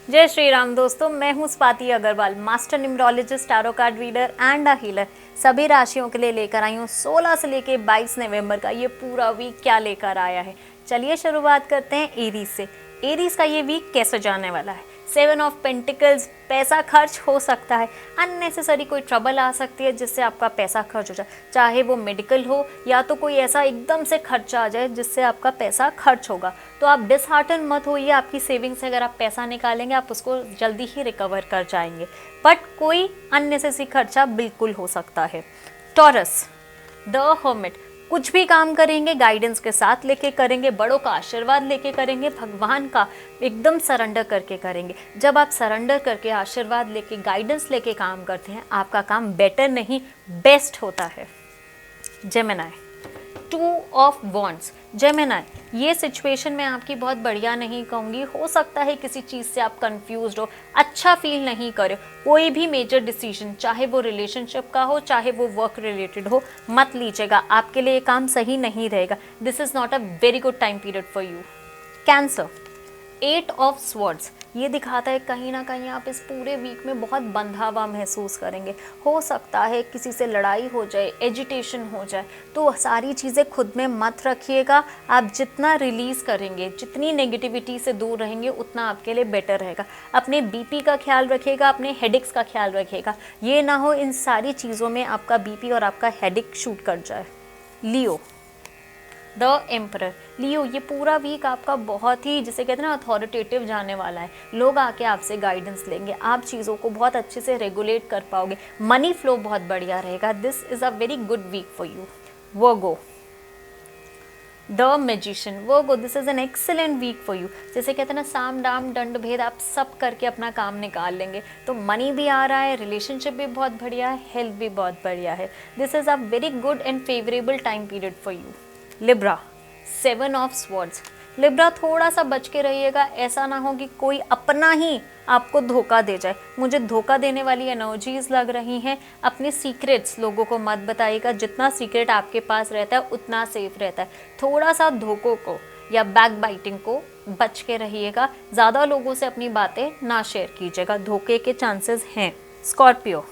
जय श्री राम दोस्तों, मैं हूं Swati Agarwal, master numerologist, tarot card reader and a healer. सभी राशियों के लिए लेकर आई हूं 16 से लेकर 22 नवंबर का ये पूरा वीक क्या लेकर आया है। चलिए शुरुआत करते हैं एरीज से। एरीज का ये वीक कैसे जाने वाला है। 7 ऑफ पेंटिकल्स, पैसा खर्च हो सकता है, अननेसेसरी कोई ट्रबल आ सकती है जिससे आपका पैसा खर्च हो जाए, चाहे वो मेडिकल हो या तो कोई ऐसा एकदम से खर्चा आ जाए जिससे आपका पैसा खर्च होगा। तो आप डिसहार्टन मत होइए, आपकी सेविंग्स से अगर आप पैसा निकालेंगे आप उसको जल्दी ही रिकवर कर जाएंगे, बट कोई अननेसेसरी खर्चा बिल्कुल हो सकता है। टॉरस, द हर्मिट, कुछ भी काम करेंगे गाइडेंस के साथ लेके करेंगे, बड़ों का आशीर्वाद लेके करेंगे, भगवान का एकदम सरेंडर करके करेंगे। जब आप सरेंडर करके आशीर्वाद लेके गाइडेंस लेके काम करते हैं, आपका काम बेटर नहीं बेस्ट होता है। Gemini, 2 of wands. जेमिनी, ये सिचुएशन मैं आपकी बहुत बढ़िया नहीं कहूँगी। हो सकता है किसी चीज़ से आप कंफ्यूज्ड हो, अच्छा फील नहीं करे। कोई भी मेजर डिसीजन, चाहे वो रिलेशनशिप का हो चाहे वो वर्क रिलेटेड हो, मत लीजिएगा, आपके लिए ये काम सही नहीं रहेगा। This is not a very good time period for you. Cancer, 8 of swords, ये दिखाता है कहीं ना कहीं आप इस पूरे वीक में बहुत बंधा हुआ महसूस करेंगे। हो सकता है किसी से लड़ाई हो जाए, एजिटेशन हो जाए, तो सारी चीज़ें खुद में मत रखिएगा। आप जितना रिलीज़ करेंगे, जितनी नेगेटिविटी से दूर रहेंगे, उतना आपके लिए बेटर रहेगा। अपने बीपी का ख्याल रखिएगा, अपने हेडेक्स का ख्याल रखिएगा। ये ना हो इन सारी चीज़ों में आपका बीपी और आपका हेडेक शूट कर जाए। लियो, द एम्परर। लियो, ये पूरा वीक आपका बहुत ही, जिसे कहते हैं ना, अथॉरिटेटिव जाने वाला है। लोग आके आपसे गाइडेंस लेंगे, आप चीज़ों को बहुत अच्छे से रेगुलेट कर पाओगे, मनी फ्लो बहुत बढ़िया रहेगा। This is a very good week for you. Virgo, the magician. Virgo, this is an excellent week for you. जैसे कहते हैं ना, साम दाम दंड भेद, आप सब करके अपना काम निकाल लेंगे। तो मनी भी आ रहा है, रिलेशनशिप भी बहुत बढ़िया है, हेल्थ भी बहुत बढ़िया है। This is a very good and favourable time period for you. Libra, 7 of swords. Libra, थोड़ा सा बच के रहिएगा, ऐसा ना हो कि कोई अपना ही आपको धोखा दे जाए। मुझे धोखा देने वाली एनर्जीज लग रही हैं। अपने सीक्रेट्स लोगों को मत बताइएगा, जितना सीक्रेट आपके पास रहता है उतना सेफ रहता है। थोड़ा सा धोखों को या बैक बाइटिंग को बच के रहिएगा। ज़्यादा लोगों से अपनी बातें ना शेयर कीजिएगा, धोखे के चांसेस हैं। Scorpio,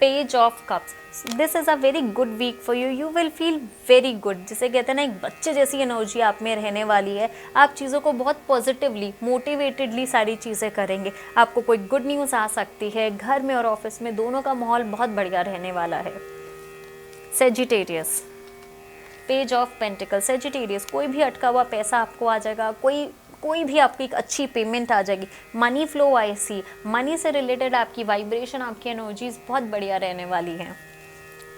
page of cups. This is a very good week for you. You will feel very good, जिसे कहते हैं ना, एक बच्चे जैसी एनर्जी आप में रहने वाली है। आप चीज़ों को बहुत पॉजिटिवली, मोटिवेटेडली सारी चीज़ें करेंगे। आपको कोई गुड न्यूज़ आ सकती है। घर में और ऑफिस में दोनों का माहौल बहुत बढ़िया रहने वाला है। Sagittarius, page of pentacle. Sagittarius, कोई भी अटका हुआ पैसा आपको आ जाएगा, कोई भी आपकी एक अच्छी पेमेंट आ जाएगी, मनी फ्लो ऐसी, मनी से रिलेटेड आपकी वाइब्रेशन, आपकी एनर्जीज बहुत बढ़िया रहने वाली हैं।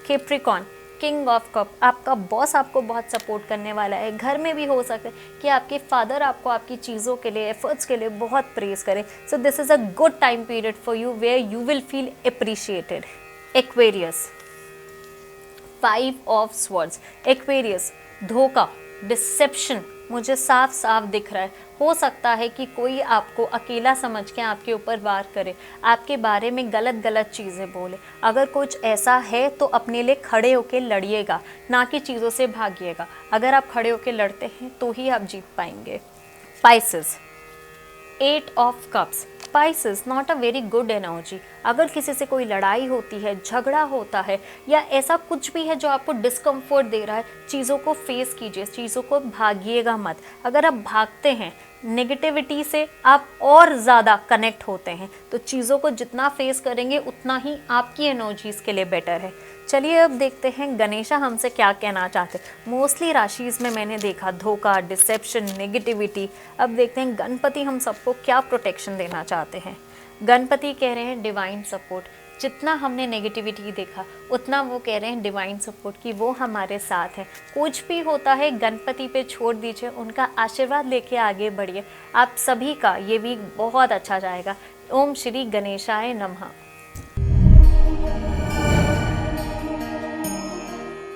कैप्रिकॉर्न, किंग ऑफ कप, आपका बॉस आपको बहुत सपोर्ट करने वाला है। घर में भी हो सकता है कि आपके फादर आपको आपकी चीज़ों के लिए, एफर्ट्स के लिए बहुत प्रेज करें। So this is a good time period for you where you will feel appreciated. Aquarius, 5 of swords. Aquarius, धोखा, डिसेप्शन मुझे साफ साफ दिख रहा है। हो सकता है कि कोई आपको अकेला समझ के आपके ऊपर वार करे, आपके बारे में गलत गलत चीज़ें बोले। अगर कुछ ऐसा है तो अपने लिए खड़े होकर लड़िएगा, ना कि चीज़ों से भागिएगा। अगर आप खड़े होकर लड़ते हैं तो ही आप जीत पाएंगे। Pisces, 8 of cups. Spices, not a very good energy. अगर किसी से कोई लड़ाई होती है, झगड़ा होता है, या ऐसा कुछ भी है जो आपको डिस्कम्फर्ट दे रहा है, चीज़ों को फेस कीजिए, चीज़ों को भागिएगा मत। अगर आप भागते हैं नेगेटिविटी से, आप और ज़्यादा कनेक्ट होते हैं। तो चीज़ों को जितना फेस करेंगे उतना ही आपकी एनर्जीज़ के लिए बेटर है। चलिए अब देखते हैं गणेशा हमसे क्या कहना चाहते हैं। मोस्टली राशिज में मैंने देखा धोखा, डिसेप्शन, नेगेटिविटी। अब देखते हैं गणपति हम सबको क्या प्रोटेक्शन देना चाहते हैं। गणपति कह रहे हैं डिवाइन सपोर्ट। जितना हमने नेगेटिविटी देखा उतना वो कह रहे हैं डिवाइन सपोर्ट की वो हमारे साथ है। कुछ भी होता है गणपति पे छोड़ दीजिए, उनका आशीर्वाद लेके आगे बढ़िए। आप सभी का ये वीक बहुत अच्छा जाएगा। ओम श्री गणेशाय नमः।